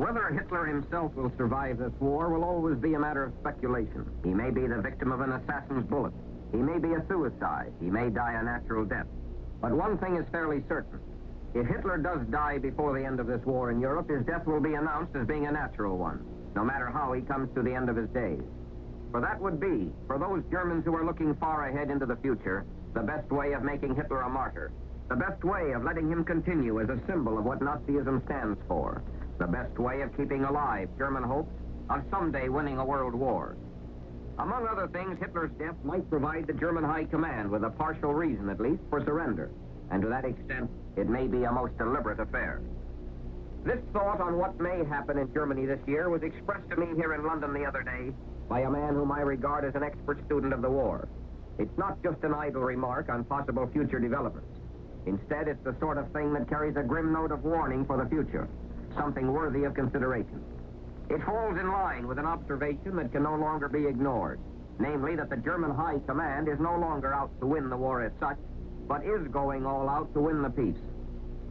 Whether Hitler himself will survive this war will always be a matter of speculation. He may be the victim of an assassin's bullet. He may be a suicide. He may die a natural death. But one thing is fairly certain. If Hitler does die before the end of this war in Europe, his death will be announced as being a natural one, no matter how he comes to the end of his days. For that would be, for those Germans who are looking far ahead into the future, the best way of making Hitler a martyr. The best way of letting him continue as a symbol of what Nazism stands for. The best way of keeping alive German hopes of someday winning a world war. Among other things, Hitler's death might provide the German High Command with a partial reason, at least, for surrender. And to that extent, it may be a most deliberate affair. This thought on what may happen in Germany this year was expressed to me here in London the other day by a man whom I regard as an expert student of the war. It's not just an idle remark on possible future developments. Instead, it's the sort of thing that carries a grim note of warning for the future, something worthy of consideration. It falls in line with an observation that can no longer be ignored, namely that the German High Command is no longer out to win the war as such, but is going all out to win the peace.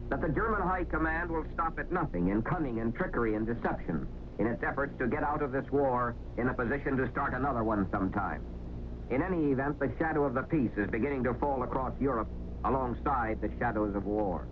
That the German High Command will stop at nothing in cunning and trickery and deception in its efforts to get out of this war in a position to start another one sometime. In any event, the shadow of the peace is beginning to fall across Europe alongside the shadows of war.